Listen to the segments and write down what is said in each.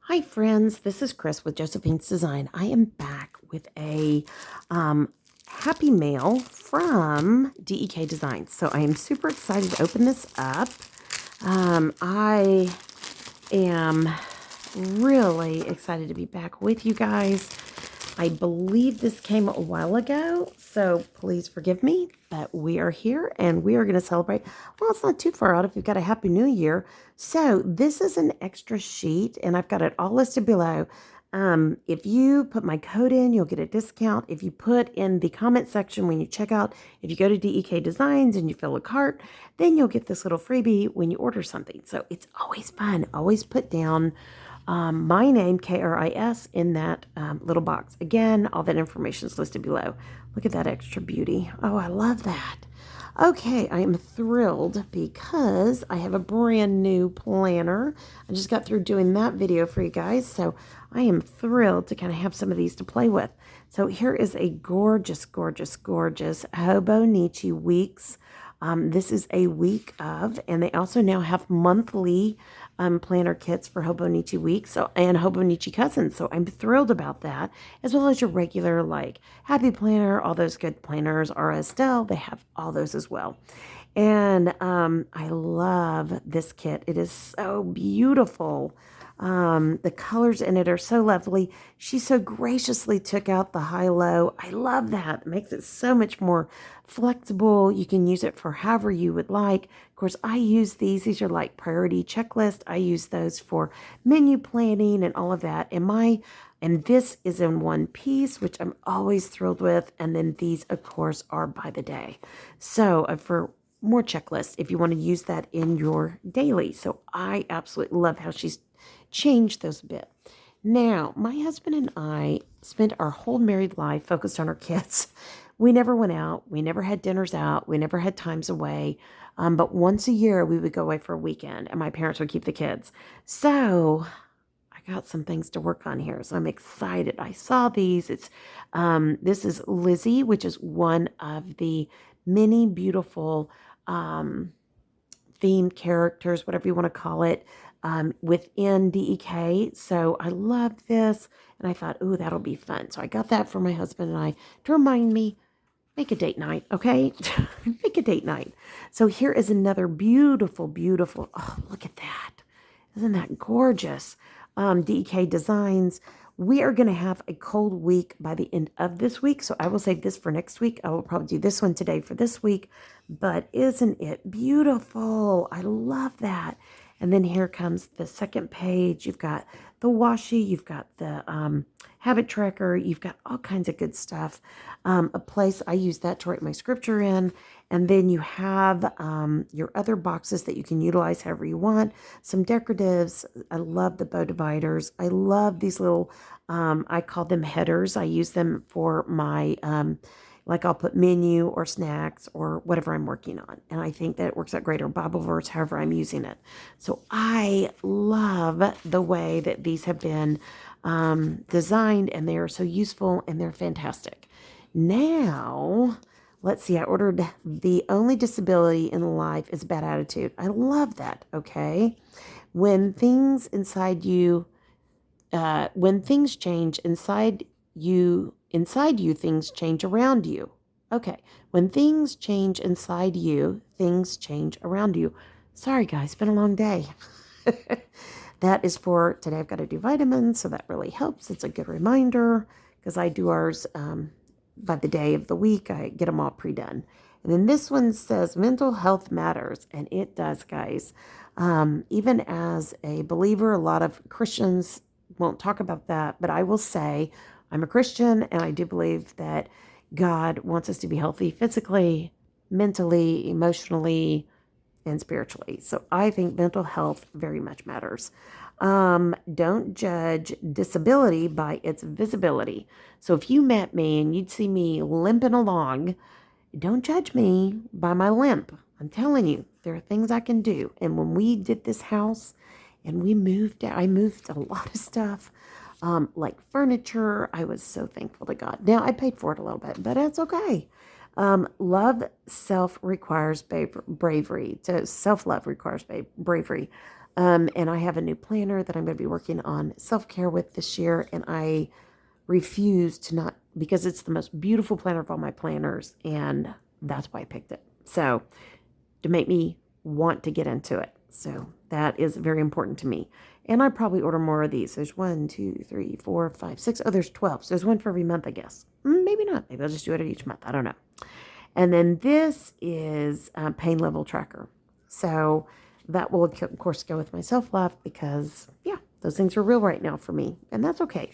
Hi friends, this is Chris with Josephine's Design. I am back with a happy mail from DEK Designs. So I am super excited to open this up. I am really excited to be back with you guys. I believe this came a while ago, so please forgive me, but we are here and we are going to celebrate. Well, it's not too far out if you've got a Happy New Year. So this is an extra sheet and I've got it all listed below. If you put my code in, you'll get a discount. If you put in the comment section when you check out, if you go to DEK Designs and you fill a cart, then you'll get this little freebie when you order something. So it's always fun. Always put down my name, KRIS, in that little box. Again, all that information is listed below. Look at that extra beauty. Oh, I love that. Okay, I am thrilled because I have a brand new planner. I just got through doing that video for you guys, so I am thrilled to kind of have some of these to play with. So here is a gorgeous, gorgeous, gorgeous Hobonichi Weeks. This is a week of, and they also now have monthly planner kits for Hobonichi Week, and Hobonichi Cousins. So I'm thrilled about that, as well as your regular like Happy Planner, all those good planners. R. Estelle, they have all those as well. And I love this kit. It is so beautiful. The colors in it are so lovely. She so graciously took out the high-low. I love that. It makes it so much more flexible. You can use it for however you would like. Of course, I use these. These are like priority checklist. I use those for menu planning and all of that. And this is in one piece, which I'm always thrilled with. And then these, of course, are by the day. So for more checklists, if you want to use that in your daily. So I absolutely love how she's changed those a bit. Now, my husband and I spent our whole married life focused on our kids. We never went out. We never had dinners out. We never had times away. But once a year, we would go away for a weekend, and my parents would keep the kids. So I got some things to work on here. So I'm excited. I saw these. This is Lizzie, which is one of the many beautiful themed characters, whatever you want to call it, within DEK. So I love this, and I thought, ooh, that'll be fun. So I got that for my husband and I to remind me, make a date night, okay? Make a date night. So here is another beautiful, beautiful, oh, look at that. Isn't that gorgeous? DEK Designs. We are going to have a cold week by the end of this week, so I will save this for next week. I will probably do this one today for this week, but isn't it beautiful? I love that. And then here comes the second page. You've got the washi, you've got the habit tracker, you've got all kinds of good stuff. A place, I use that to write my scripture in. And then you have your other boxes that you can utilize however you want. Some decoratives. I love the bow dividers. I love these little, I call them headers. I use them for my, like I'll put menu or snacks or whatever I'm working on. And I think that it works out great, or Bible verse, however I'm using it. So I love the way that these have been designed, and they are so useful and they're fantastic. Now, let's see, I ordered The Only Disability in Life is Bad Attitude. I love that, okay? When things inside you, when things change inside you, things change around you. Okay, when things change inside you, things change around you. Sorry, guys, it's been a long day. That is for today. I've got to do vitamins, so that really helps. It's a good reminder because I do ours by the day of the week. I get them all pre-done. And then this one says mental health matters, and it does, guys. Even as a believer, a lot of Christians won't talk about that, but I will say I'm a Christian, and I do believe that God wants us to be healthy physically, mentally, emotionally, and spiritually. So I think mental health very much matters. Don't judge disability by its visibility. So if you met me and you'd see me limping along, don't judge me by my limp. I'm telling you, there are things I can do. And when we did this house and I moved a lot of stuff, like furniture. I was so thankful to God. Now I paid for it a little bit, but it's okay. Love self requires bravery. Self-love requires bravery. And I have a new planner that I'm going to be working on self-care with this year. And I refuse to not, because it's the most beautiful planner of all my planners. And that's why I picked it. So to make me want to get into it. So that is very important to me. And I probably order more of these. There's 1, 2, 3, 4, 5, 6. Oh, there's 12. So there's one for every month, I guess. Maybe not. Maybe I'll just do it each month. I don't know. And then this is a pain level tracker. So that will, of course, go with my self-love because, yeah, those things are real right now for me. And that's okay.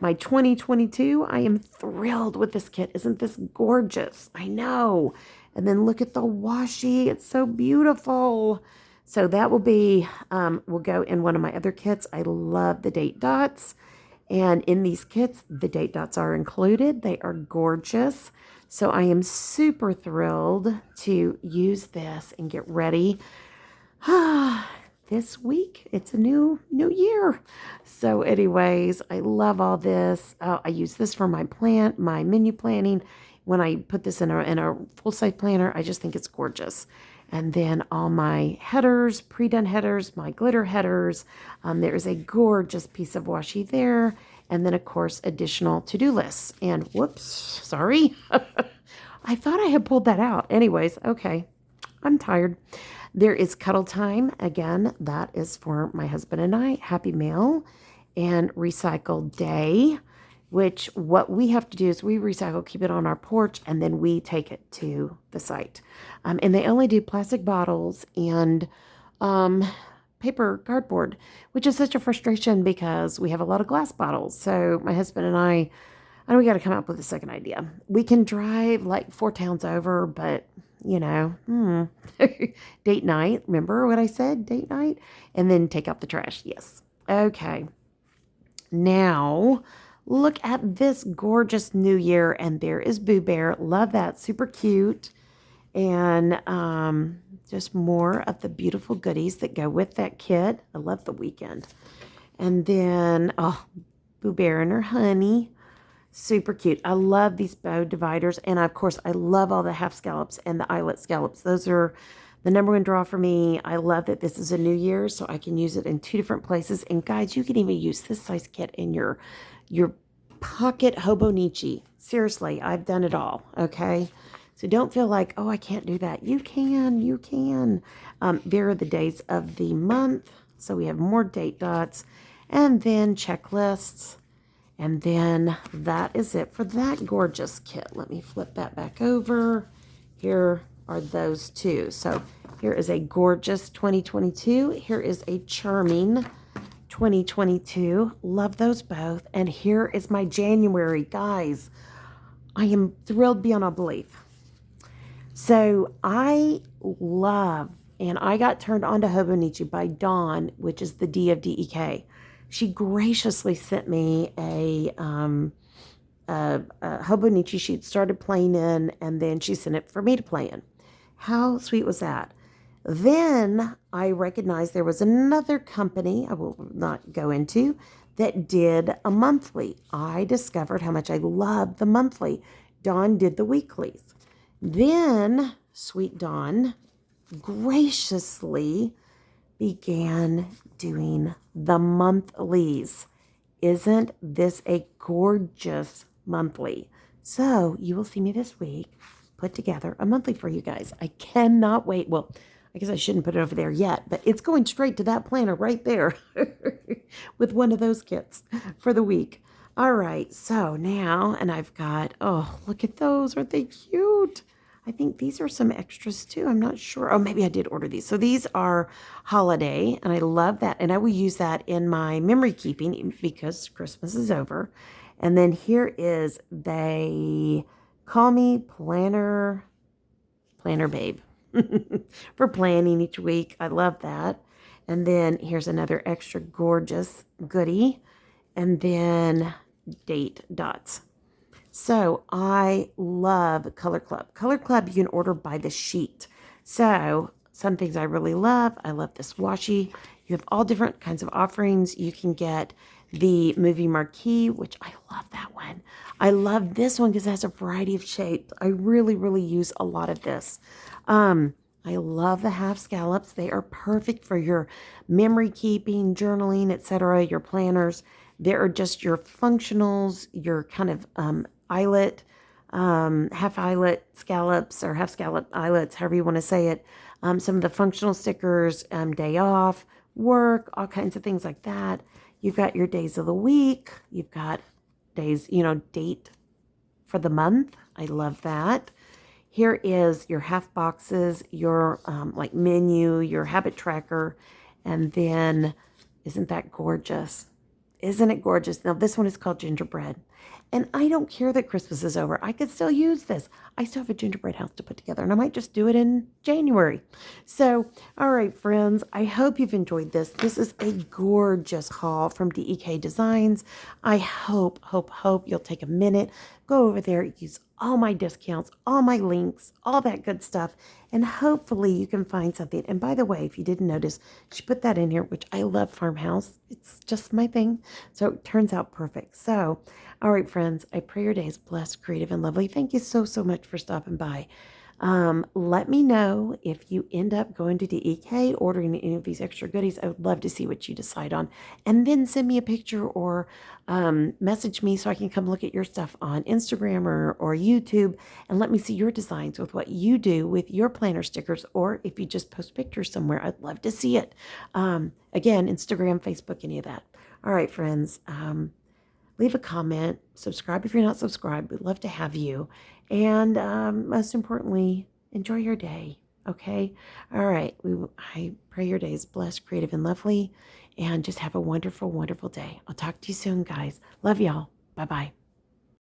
My 2022, I am thrilled with this kit. Isn't this gorgeous? I know. And then look at the washi. It's so beautiful. So that will be, will go in one of my other kits. I love the date dots. And in these kits, the date dots are included. They are gorgeous. So I am super thrilled to use this and get ready. This week, it's a new year. So anyways, I love all this. I use this for my menu planning. When I put this in a full-size planner, I just think it's gorgeous. And then all my headers, pre-done headers, my glitter headers. There is a gorgeous piece of washi there. And then, of course, additional to-do lists. And whoops, sorry. I thought I had pulled that out. Anyways, okay, I'm tired. There is cuddle time. Again, that is for my husband and I. Happy Mail and Recycle Day, which what we have to do is we recycle, keep it on our porch, and then we take it to the site. And they only do plastic bottles and paper cardboard, which is such a frustration because we have a lot of glass bottles. So my husband and I know we got to come up with a second idea. We can drive like 4 towns over, but you know, date night. Remember what I said? Date night. And then take out the trash. Yes. Okay. Now, look at this gorgeous new year. And there is Boo Bear. Love that. Super cute. And just more of the beautiful goodies that go with that kit. I love the weekend. And then, oh, Boo Bear and her honey. Super cute. I love these bow dividers. And of course, I love all the half scallops and the eyelet scallops. Those are the number one draw for me. I love that this is a new year, so I can use it in 2 different places. And guys, you can even use this size kit in your pocket hobonichi. Seriously, I've done it all, okay? So don't feel like, oh, I can't do that. You can, you can. There are the days of the month. So we have more date dots and then checklists. And then that is it for that gorgeous kit. Let me flip that back over. Here are those two. So here is a gorgeous 2022. Here is a charming 2022. Love those both. And here is my January. Guys, I am thrilled beyond all belief. So I love, and I got turned on to Hobonichi by Dawn, which is the D of DEK. She graciously sent me a Hobonichi she'd started playing in, and then she sent it for me to play in. How sweet was that? Then I recognized there was another company, I will not go into, that did a monthly. I discovered how much I loved the monthly. Dawn did the weeklies. Then sweet Dawn graciously began doing the monthlies. Isn't this a gorgeous monthly? So you will see me this week put together a monthly for you guys. I cannot wait. Well, I guess I shouldn't put it over there yet, but it's going straight to that planner right there with one of those kits for the week. All right, so now, and I've got, oh, look at those. Aren't they cute? I think these are some extras too. I'm not sure. Oh, maybe I did order these. So these are holiday, and I love that. And I will use that in my memory keeping because Christmas is over. And then here is, they call me Planner Babe for planning each week. I love that. And then here's another extra gorgeous goodie. And then date dots. So I love Color Club. Color Club you can order by the sheet. So some things I really love. I love this washi. You have all different kinds of offerings. You can get the movie marquee, which I love that one. I love this one because it has a variety of shapes. I really, really use a lot of this. I love the half scallops. They are perfect for your memory keeping, journaling, etc., your planners. They are just your functionals, your kind of eyelet, half eyelet scallops or half scallop eyelets, however you want to say it. Some of the functional stickers, day off, work, all kinds of things like that. You've got your days of the week. You've got days, date for the month. I love that. Here is your half boxes, your like menu, your habit tracker, and then isn't that gorgeous? Isn't it gorgeous? Now this one is called gingerbread. And I don't care that Christmas is over. I could still use this. I still have a gingerbread house to put together, and I might just do it in January. So, all right, friends, I hope you've enjoyed this. This is a gorgeous haul from DEK Designs. I hope you'll take a minute, go over there, use all my discounts, all my links, all that good stuff, and hopefully you can find something. And by the way, if you didn't notice, she put that in here, which I love farmhouse. It's just my thing. So it turns out perfect. So, all right, friends, I pray your day is blessed, creative, and lovely. Thank you so much for stopping by. Let me know if you end up going to DEK, ordering any of these extra goodies. I would love to see what you decide on. And then send me a picture or message me so I can come look at your stuff on Instagram or YouTube and let me see your designs with what you do with your planner stickers, or if you just post pictures somewhere, I'd love to see it. Again, Instagram, Facebook, any of that. All right, friends. Leave a comment, subscribe if you're not subscribed. We'd love to have you. And most importantly, enjoy your day. Okay? All right. I pray your day is blessed, creative, and lovely. And just have a wonderful, wonderful day. I'll talk to you soon, guys. Love y'all. Bye-bye.